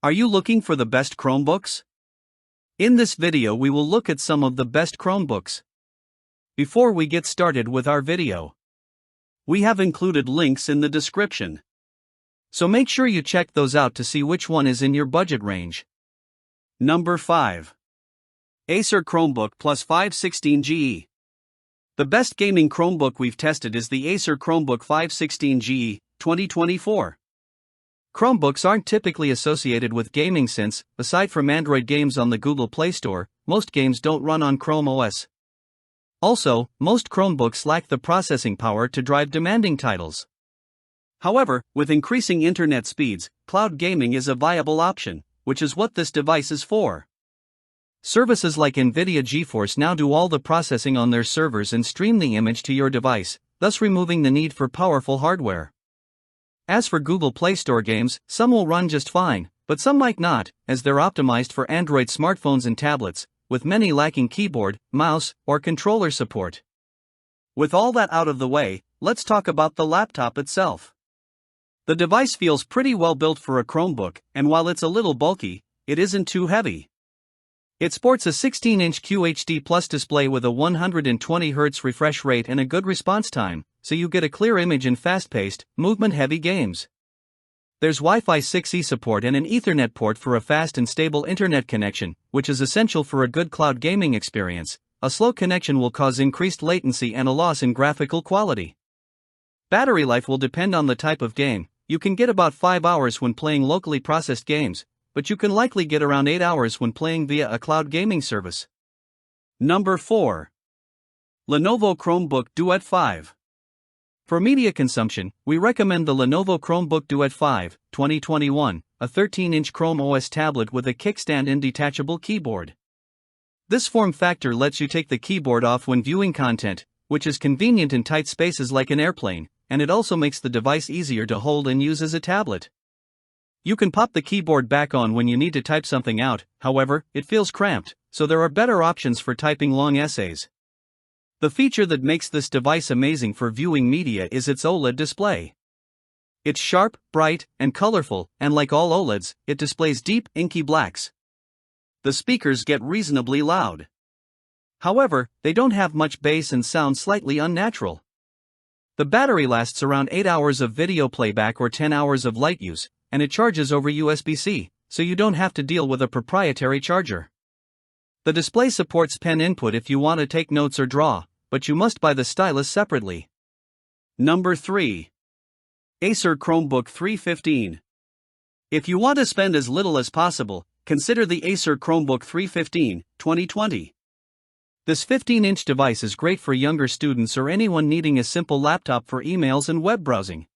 Are you looking for the best Chromebooks? In this video we will look at some of the best Chromebooks. Before we get started with our video, we have included links in the description. So make sure you check those out to see which one is in your budget range. Number 5. Acer Chromebook Plus 516GE. The best gaming Chromebook we've tested is the Acer Chromebook 516GE 2024. Chromebooks aren't typically associated with gaming since, aside from Android games on the Google Play Store, most games don't run on Chrome OS. Also, most Chromebooks lack the processing power to drive demanding titles. However, with increasing internet speeds, cloud gaming is a viable option, which is what this device is for. Services like NVIDIA GeForce now do all the processing on their servers and stream the image to your device, thus removing the need for powerful hardware. As for Google Play Store games, some will run just fine, but some might not, as they're optimized for Android smartphones and tablets, with many lacking keyboard, mouse, or controller support. With all that out of the way, let's talk about the laptop itself. The device feels pretty well built for a Chromebook, and while it's a little bulky, it isn't too heavy. It sports a 16-inch QHD Plus display with a 120Hz refresh rate and a good response time, so you get a clear image in fast-paced, movement-heavy games. There's Wi-Fi 6E support and an Ethernet port for a fast and stable internet connection, which is essential for a good cloud gaming experience. A slow connection will cause increased latency and a loss in graphical quality. Battery life will depend on the type of game. You can get about 5 hours when playing locally processed games, but you can likely get around 8 hours when playing via a cloud gaming service. Number 4. Lenovo Chromebook Duet 5. For media consumption, we recommend the Lenovo Chromebook Duet 5, 2021, a 13-inch Chrome OS tablet with a kickstand and detachable keyboard. This form factor lets you take the keyboard off when viewing content, which is convenient in tight spaces like an airplane, and it also makes the device easier to hold and use as a tablet. You can pop the keyboard back on when you need to type something out, however, it feels cramped, so there are better options for typing long essays. The feature that makes this device amazing for viewing media is its OLED display. It's sharp, bright, and colorful, and like all OLEDs, it displays deep, inky blacks. The speakers get reasonably loud. However, they don't have much bass and sound slightly unnatural. The battery lasts around 8 hours of video playback or 10 hours of light use, and it charges over USB-C, so you don't have to deal with a proprietary charger. The display supports pen input if you want to take notes or draw, but you must buy the stylus separately. Number 3. Acer Chromebook 315. If you want to spend as little as possible, consider the Acer Chromebook 315, 2020. This 15-inch device is great for younger students or anyone needing a simple laptop for emails and web browsing.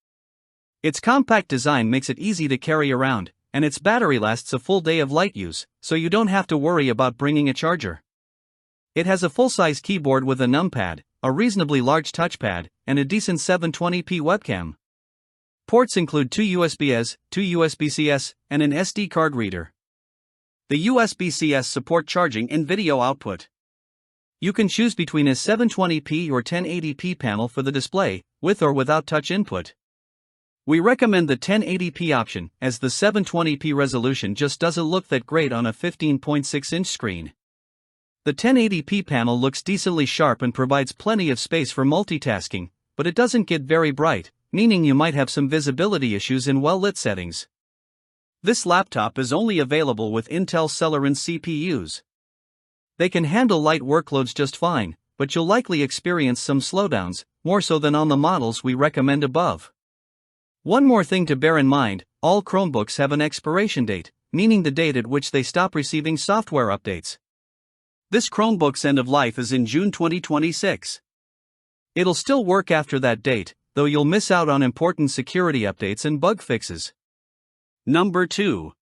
Its compact design makes it easy to carry around, and its battery lasts a full day of light use, so you don't have to worry about bringing a charger. It has a full-size keyboard with a numpad, a reasonably large touchpad, and a decent 720p webcam. Ports include 2 USB-As, 2 USB-Cs, and an SD card reader. The USB-Cs support charging and video output. You can choose between a 720p or 1080p panel for the display, with or without touch input. We recommend the 1080p option, as the 720p resolution just doesn't look that great on a 15.6-inch screen. The 1080p panel looks decently sharp and provides plenty of space for multitasking, but it doesn't get very bright, meaning you might have some visibility issues in well-lit settings. This laptop is only available with Intel Celeron CPUs. They can handle light workloads just fine, but you'll likely experience some slowdowns, more so than on the models we recommend above. One more thing to bear in mind, all Chromebooks have an expiration date, meaning the date at which they stop receiving software updates. This Chromebook's end of life is in June 2026. It'll still work after that date, though you'll miss out on important security updates and bug fixes. Number 2.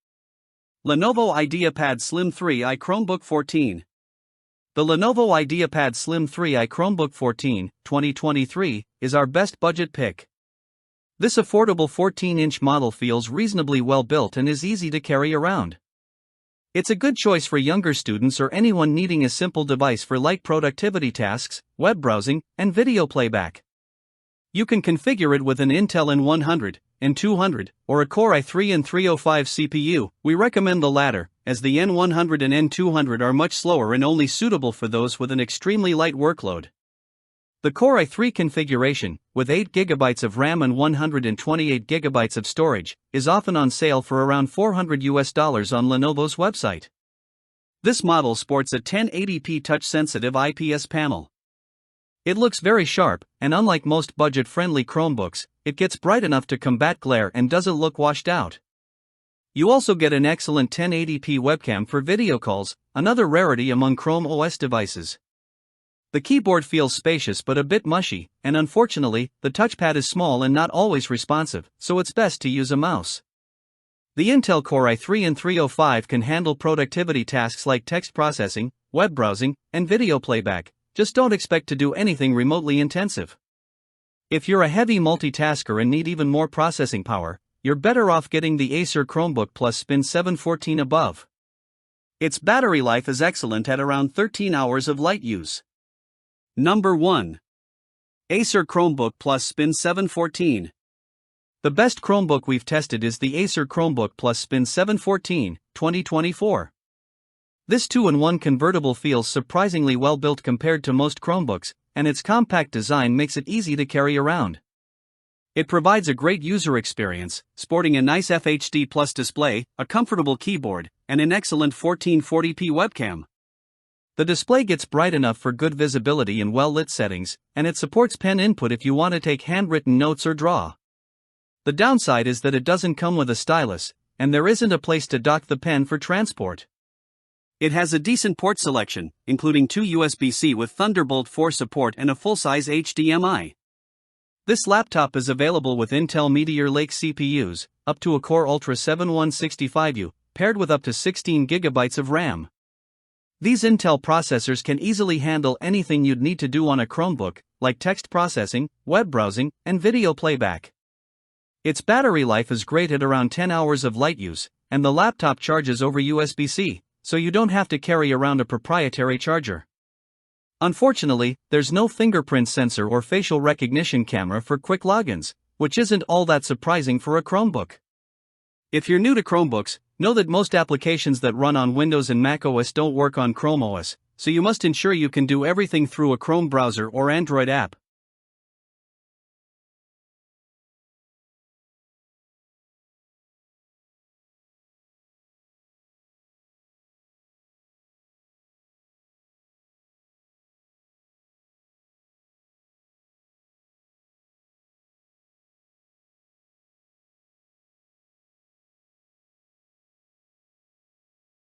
Lenovo IdeaPad Slim 3i Chromebook 14. The Lenovo IdeaPad Slim 3i Chromebook 14, 2023, is our best budget pick. This affordable 14-inch model feels reasonably well built and is easy to carry around. It's a good choice for younger students or anyone needing a simple device for light productivity tasks, web browsing, and video playback. You can configure it with an Intel N100, N200, or a Core i3 and 305 CPU. We recommend the latter, as the N100 and N200 are much slower and only suitable for those with an extremely light workload. The Core i3 configuration, with 8GB of RAM and 128GB of storage, is often on sale for around $400 on Lenovo's website. This model sports a 1080p touch-sensitive IPS panel. It looks very sharp, and unlike most budget-friendly Chromebooks, it gets bright enough to combat glare and doesn't look washed out. You also get an excellent 1080p webcam for video calls, another rarity among Chrome OS devices. The keyboard feels spacious but a bit mushy, and unfortunately, the touchpad is small and not always responsive, so it's best to use a mouse. The Intel Core i3 and 305 can handle productivity tasks like text processing, web browsing, and video playback. Just don't expect to do anything remotely intensive. If you're a heavy multitasker and need even more processing power, you're better off getting the Acer Chromebook Plus Spin 714 above. Its battery life is excellent at around 13 hours of light use. Number 1. Acer Chromebook Plus Spin 714. The best Chromebook we've tested is the Acer Chromebook Plus Spin 714, 2024. This 2-in-1 convertible feels surprisingly well built compared to most Chromebooks, and its compact design makes it easy to carry around. It provides a great user experience, sporting a nice FHD Plus display, a comfortable keyboard, and an excellent 1440p webcam. The display gets bright enough for good visibility in well-lit settings, and it supports pen input if you want to take handwritten notes or draw. The downside is that it doesn't come with a stylus, and there isn't a place to dock the pen for transport. It has a decent port selection, including 2 USB-C with Thunderbolt 4 support and a full-size HDMI. This laptop is available with Intel Meteor Lake CPUs, up to a Core Ultra 7165U, paired with up to 16GB of RAM. These Intel processors can easily handle anything you'd need to do on a Chromebook, like text processing, web browsing, and video playback. Its battery life is great at around 10 hours of light use, and the laptop charges over USB-C, so you don't have to carry around a proprietary charger. Unfortunately, there's no fingerprint sensor or facial recognition camera for quick logins, which isn't all that surprising for a Chromebook. If you're new to Chromebooks, know that most applications that run on Windows and macOS don't work on Chrome OS, so you must ensure you can do everything through a Chrome browser or Android app.